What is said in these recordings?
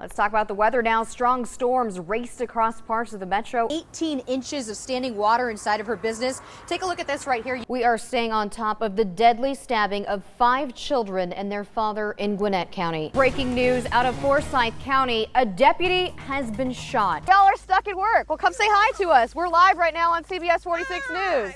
Let's talk about the weather now. Strong storms raced across parts of the metro. 18 inches of standing water inside of her business. Take a look at this right here. We are staying on top of the deadly stabbing of 5 children and their father in Gwinnett County. Breaking news out of Forsyth County. A deputy has been shot. Y'all are stuck at work. Well, come say hi to us. We're live right now on CBS 46 News.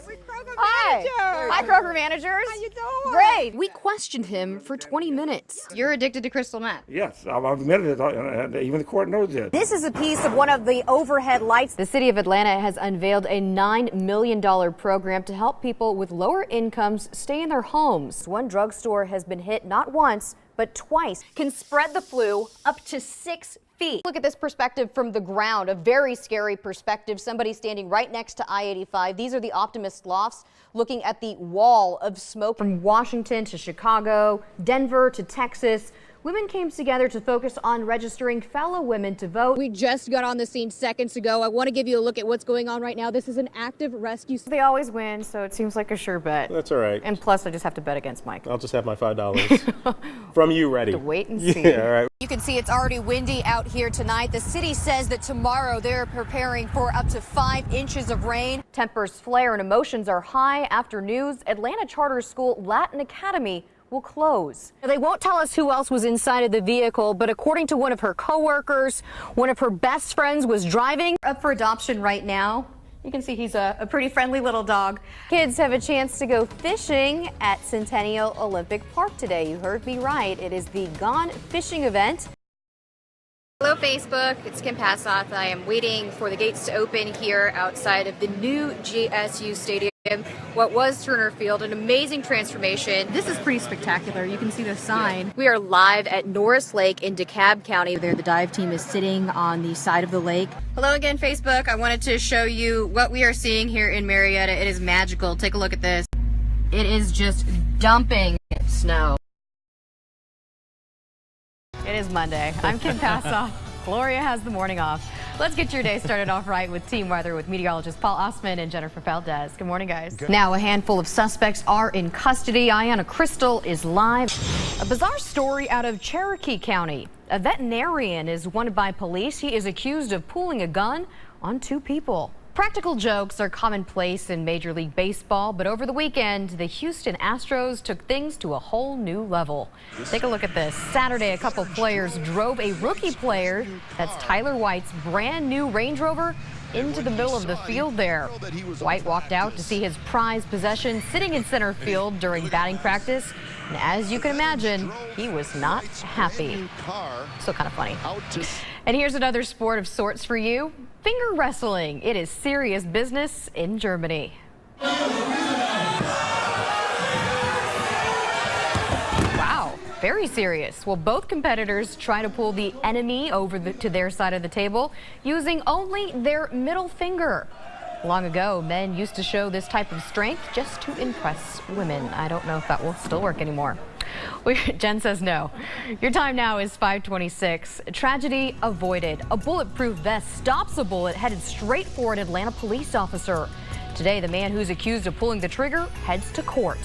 Hi. Hi, Kroger managers. How you doing? Great. We questioned him for 20 minutes. You're addicted to crystal meth. Yes, I've admitted it, and even the court knows it. This is a piece of one of the overhead lights. The city of Atlanta has unveiled a $9 million program to help people with lower incomes stay in their homes. One drugstore has been hit not once, but twice. Can spread the flu up to 6 feet. Look at this perspective from the ground, a very scary perspective. Somebody standing right next to I-85. These are the Optimist lofts looking at the wall of smoke. From Washington to Chicago, Denver to Texas, women came together to focus on registering fellow women to vote. We just got on the scene seconds ago. I want to give you a look at what's going on right now. This is an active rescue. They always win, so it seems like a sure bet. That's all right. And plus, I just have to bet against Mike. I'll just have my $5 from you ready. To wait and see. Yeah, all right. You can see it's already windy out here tonight. The city says that tomorrow they're preparing for up to 5 inches of rain. Tempers flare and emotions are high after news Atlanta Charter School Latin Academy will close. They won't tell us who else was inside of the vehicle, but according to one of her coworkers, one of her best friends was driving. Up for adoption right now. You can see he's a pretty friendly little dog. Kids have a chance to go fishing at Centennial Olympic Park today. You heard me right. It is the Gone Fishing event. Hello, Facebook. It's Kim Passoth. I am waiting for the gates to open here outside of the new GSU Stadium. What was Turner Field, an amazing transformation. This is pretty spectacular. You can see the sign. We are live at Norris Lake in DeKalb County. There, the dive team is sitting on the side of the lake. Hello again, Facebook. I wanted to show you what we are seeing here in Marietta. It is magical. Take a look at this. It is just dumping snow. It is Monday. I'm Kim Passoff. Gloria has the morning off. Let's get your day started off right with team weather with meteorologist Paul Osman and Jennifer Valdez. Good morning, guys. Now, a handful of suspects are in custody. Ayanna Crystal is live. A bizarre story out of Cherokee County. A veterinarian is wanted by police. He is accused of pulling a gun on 2 people. Practical jokes are commonplace in Major League Baseball, but over the weekend, the Houston Astros took things to a whole new level. Take a look at this. Saturday, a couple players drove a rookie player, that's Tyler White's brand new Range Rover, into the middle of the field there. White walked out to see his prized possession sitting in center field during batting practice. And as you can imagine, he was not happy. So kind of funny. And here's another sport of sorts for you. Finger wrestling. It is serious business in Germany. Wow, very serious. Well, both competitors try to pull the enemy over to their side of the table using only their middle finger. Long ago, men used to show this type of strength just to impress women. I don't know if that will still work anymore. Jen says no. Your time now is 5:26. Tragedy avoided. A bulletproof vest stops a bullet headed straight for an Atlanta police officer. Today, the man who's accused of pulling the trigger heads to court.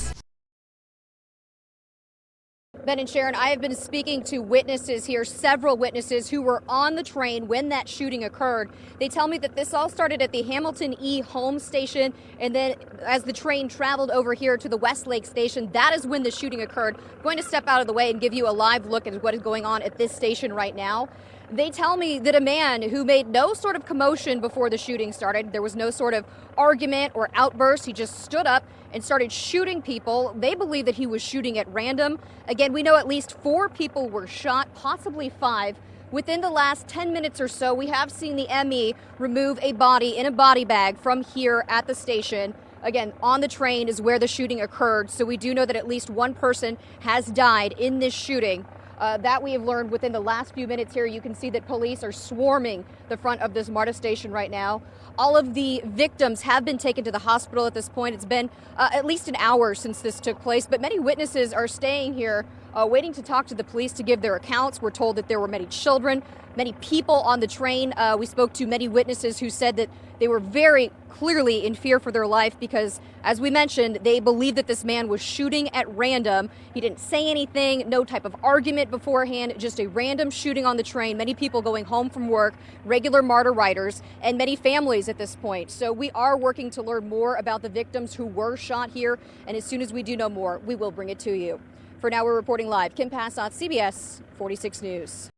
Ben and Sharon, I have been speaking to witnesses here, several witnesses who were on the train when that shooting occurred. They tell me that this all started at the Hamilton E home station, and then as the train traveled over here to the Westlake station, that is when the shooting occurred. I'm going to step out of the way and give you a live look at what is going on at this station right now. They tell me that a man who made no sort of commotion before the shooting started, there was no sort of argument or outburst, he just stood up and started shooting people. They believe that he was shooting at random. Again, we know at least 4 people were shot, possibly 5. Within the last 10 minutes or so, we have seen the ME remove a body in a body bag from here at the station. Again, on the train is where the shooting occurred, so we do know that at least 1 person has died in this shooting. That we have learned within the last few minutes here. You can see that police are swarming the front of this MARTA station right now. All of the victims have been taken to the hospital at this point. It's been at least an hour since this took place, but many witnesses are staying here waiting to talk to the police to give their accounts. We're told that there were many children, many people on the train. We spoke to many witnesses who said that they were very clearly in fear for their life because, as we mentioned, they believe that this man was shooting at random. He didn't say anything, no type of argument beforehand, just a random shooting on the train. Many people going home from work, regular MARTA riders, and many families at this point. So we are working to learn more about the victims who were shot here, and as soon as we do know more, we will bring it to you. For now, we're reporting live. Kim Passoth, CBS 46 News.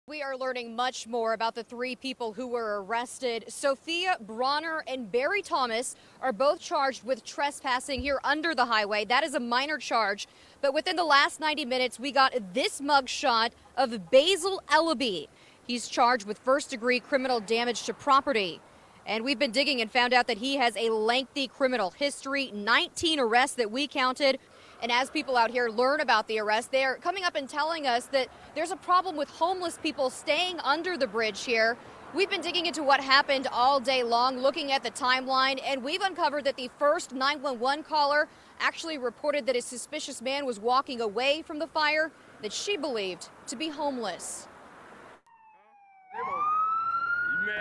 We are learning much more about the three people who were arrested. Sophia Bronner and Barry Thomas are both charged with trespassing here under the highway. That is a minor charge. But within the last 90 minutes, we got this mugshot of Basil Ellaby. He's charged with first-degree criminal damage to property. And we've been digging and found out that he has a lengthy criminal history, 19 arrests that we counted. And as people out here learn about the arrest, they are coming up and telling us that there's a problem with homeless people staying under the bridge here. We've been digging into what happened all day long, looking at the timeline, and we've uncovered that the first 911 caller actually reported that a suspicious man was walking away from the fire that she believed to be homeless.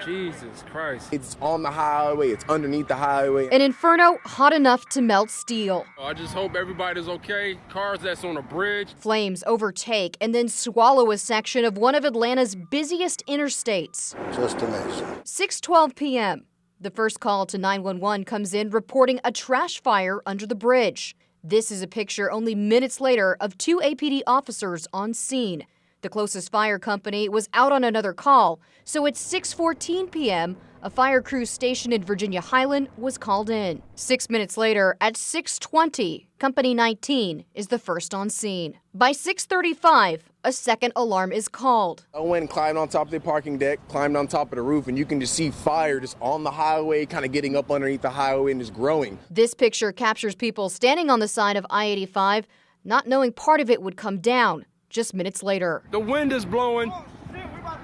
Jesus Christ. It's on the highway, it's underneath the highway. An inferno hot enough to melt steel. I just hope everybody's okay. Cars that's on a bridge. Flames overtake and then swallow a section of one of Atlanta's busiest interstates. Just amazing. 6:12 p.m. The first call to 911 comes in reporting a trash fire under the bridge. This is a picture only minutes later of two APD officers on scene. The closest fire company was out on another call, so at 6:14 p.m., a fire crew stationed in Virginia Highland was called in. 6 minutes later, at 6:20, Company 19 is the first on scene. By 6:35, a second alarm is called. I went and climbed on top of the parking deck, climbed on top of the roof, and you can just see fire just on the highway, kind of getting up underneath the highway and just growing. This picture captures people standing on the side of I-85, not knowing part of it would come down. Just minutes later. The wind is blowing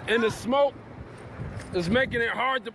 and the smoke is making it hard to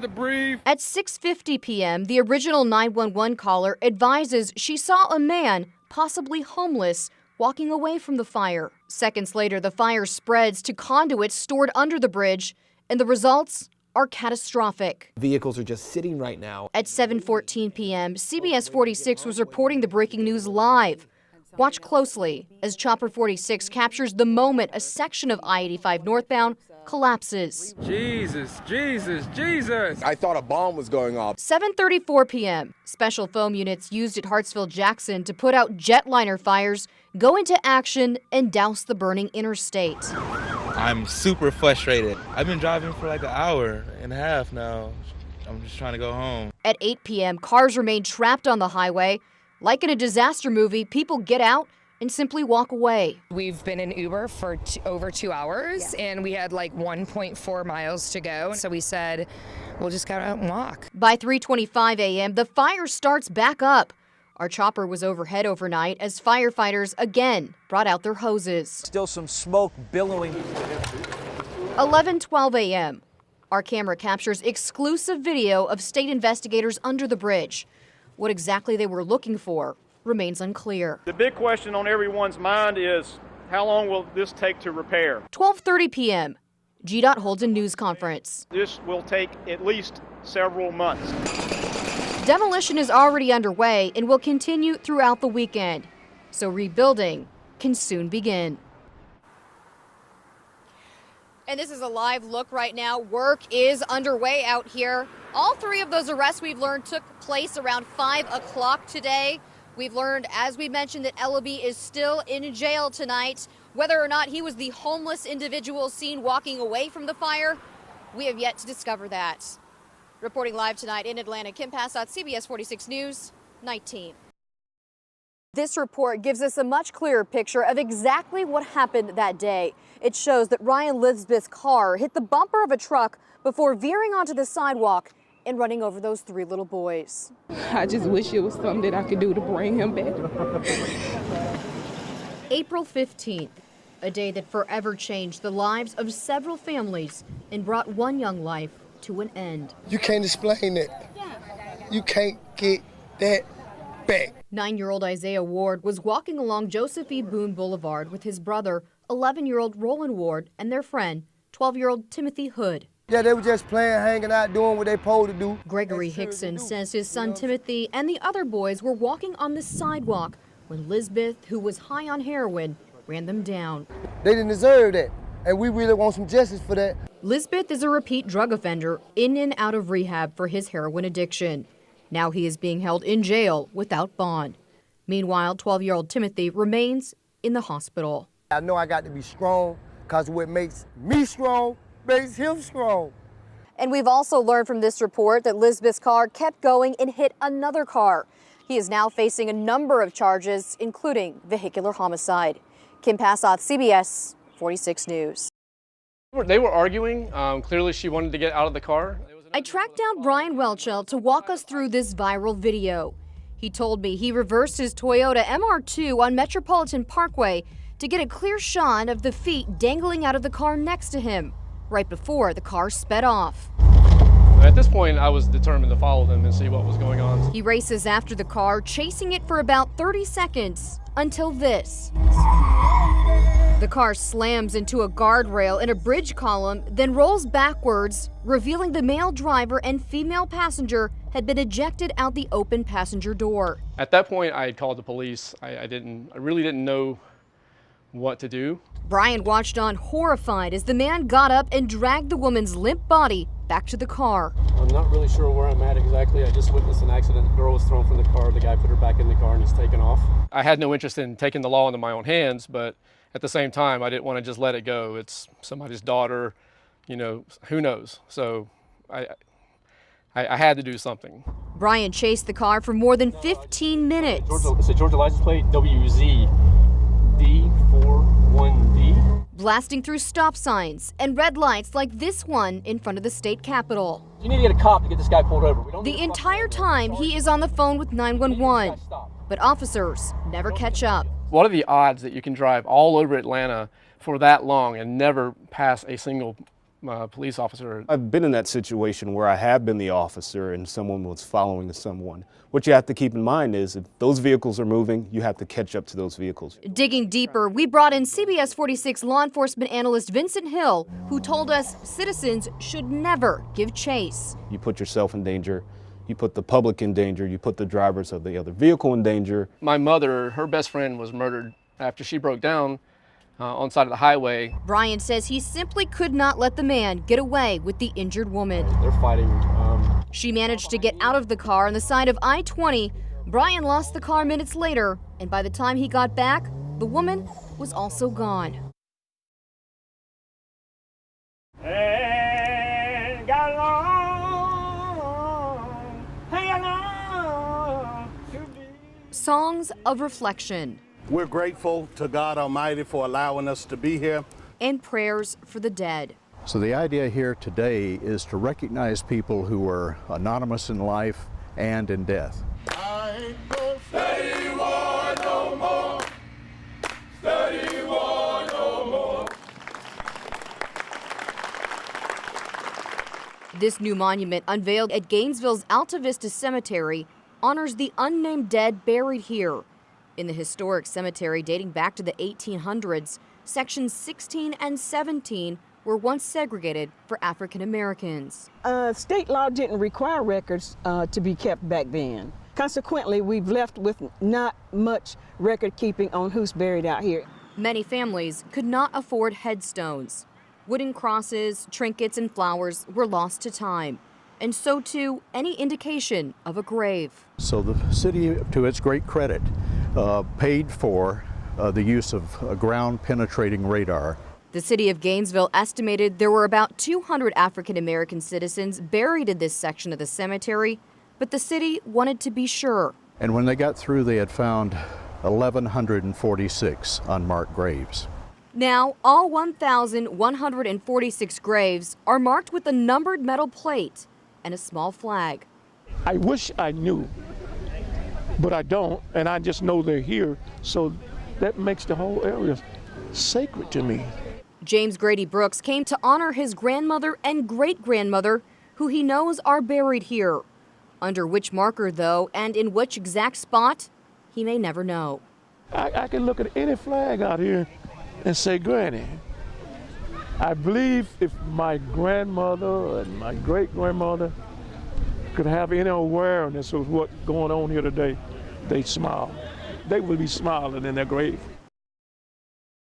breathe. At 6:50 p.m., the original 911 caller advises she saw a man, possibly homeless, walking away from the fire. Seconds later, the fire spreads to conduits stored under the bridge, and the results are catastrophic. Vehicles are just sitting right now. At 7:14 p.m., CBS 46 was reporting the breaking news live. Watch closely as Chopper 46 captures the moment a section of I-85 northbound collapses. Jesus, Jesus, Jesus. I thought a bomb was going off. 7:34 p.m. Special foam units used at Hartsfield-Jackson to put out jetliner fires go into action and douse the burning interstate. I'm super frustrated. I've been driving for like an hour and a half now. I'm just trying to go home. At 8 p.m., cars remain trapped on the highway. Like in a disaster movie, people get out and simply walk away. We've been in Uber for over 2 hours, and we had like 1.4 miles to go. So we said, we'll just go out and walk. By 3:25 a.m., the fire starts back up. Our chopper was overhead overnight as firefighters again brought out their hoses. Still some smoke billowing. 11:12 a.m. Our camera captures exclusive video of state investigators under the bridge. What exactly they were looking for remains unclear. The big question on everyone's mind is, how long will this take to repair? 12:30 p.m. GDOT holds a news conference. This will take at least several months. Demolition is already underway and will continue throughout the weekend, so rebuilding can soon begin. And this is a live look right now. Work is underway out here. All three of those arrests we've learned took place around 5 o'clock today. We've learned, as we mentioned, that Ellaby is still in jail tonight. Whether or not he was the homeless individual seen walking away from the fire, we have yet to discover that. Reporting live tonight in Atlanta, Kim Passoth, CBS 46 News, 19. This report gives us a much clearer picture of exactly what happened that day. It shows that Ryan Lisbeth's car hit the bumper of a truck before veering onto the sidewalk and running over those three little boys. I just wish it was something that I could do to bring him back. April 15th, a day that forever changed the lives of several families and brought one young life to an end. You can't explain it. You can't get that respect. 9-year-old Isaiah Ward was walking along Joseph E. Boone Boulevard with his brother, 11-year-old Roland Ward, and their friend, 12-year-old Timothy Hood. Yeah, they were just playing, hanging out, doing what they supposed to do. Gregory Hickson says his son Timothy and the other boys were walking on the sidewalk when Lisbeth, who was high on heroin, ran them down. They didn't deserve that, and we really want some justice for that. Lisbeth is a repeat drug offender in and out of rehab for his heroin addiction. Now he is being held in jail without bond. Meanwhile, 12-year-old Timothy remains in the hospital. I know I got to be strong because what makes me strong makes him strong. And we've also learned from this report that Lisbeth's car kept going and hit another car. He is now facing a number of charges, including vehicular homicide. Kim Passoth, CBS 46 News. They were arguing. Clearly she wanted to get out of the car. I tracked down Brian Welchel to walk us through this viral video. He told me he reversed his Toyota MR2 on Metropolitan Parkway to get a clear shot of the feet dangling out of the car next to him, right before the car sped off. At this point, I was determined to follow them and see what was going on. He races after the car, chasing it for about 30 seconds, until this. The car slams into a guardrail and a bridge column, then rolls backwards, revealing the male driver and female passenger had been ejected out the open passenger door. At that point, I had called the police. I really didn't know what to do. Brian watched on horrified as the man got up and dragged the woman's limp body back to the car. I'm not really sure where I'm at exactly. I just witnessed an accident. The girl was thrown from the car. The guy put her back in the car and he's taken off. I had no interest in taking the law into my own hands, but at the same time, I didn't want to just let it go. It's somebody's daughter, you know, who knows? So I had to do something. Brian chased the car for more than 15 minutes. It's a Georgia license plate, WZ-D41D. Blasting through stop signs and red lights like this one in front of the state capitol. You need to get a cop to get this guy pulled over. The entire time he is on the phone with 911, but officers never catch up. What are the odds that you can drive all over Atlanta for that long and never pass a single police officer? I've been in that situation where I have been the officer and someone was following someone. What you have to keep in mind is if those vehicles are moving, you have to catch up to those vehicles. Digging deeper, we brought in CBS 46 law enforcement analyst Vincent Hill, who told us citizens should never give chase. You put yourself in danger. You put the public in danger. You put the drivers of the other vehicle in danger. My mother, her best friend was murdered after she broke down on the side of the highway. Brian says he simply could not let the man get away with the injured woman. They're fighting. She managed to get out of the car on the side of I-20. Brian lost the car minutes later, and by the time he got back, the woman was also gone. Songs of reflection. We're grateful to God Almighty for allowing us to be here. And prayers for the dead. So the idea here today is to recognize people who were anonymous in life and in death. I ain't gonna study war no more. Study war no more. This new monument, unveiled at Gainesville's Alta Vista Cemetery, honors the unnamed dead buried here. In the historic cemetery dating back to the 1800s, sections 16 and 17 were once segregated for African Americans. State law didn't require records to be kept back then. Consequently, we've left with not much record keeping on who's buried out here. Many families could not afford headstones. Wooden crosses, trinkets, and flowers were lost to time, and so too any indication of a grave. So the city, to its great credit, paid for the use of a ground-penetrating radar. The city of Gainesville estimated there were about 200 African American citizens buried in this section of the cemetery, but the city wanted to be sure. And when they got through, they had found 1,146 unmarked graves. Now, all 1,146 graves are marked with a numbered metal plate and a small flag. I wish I knew, but I don't, and I just know they're here, so that makes the whole area sacred to me. James Grady Brooks came to honor his grandmother and great-grandmother, who he knows are buried here. Under which marker, though, and in which exact spot, he may never know. I can look at any flag out here and say, Granny, I believe if my grandmother and my great-grandmother could have any awareness of what's going on here today, they'd smile. They would be smiling in their grave.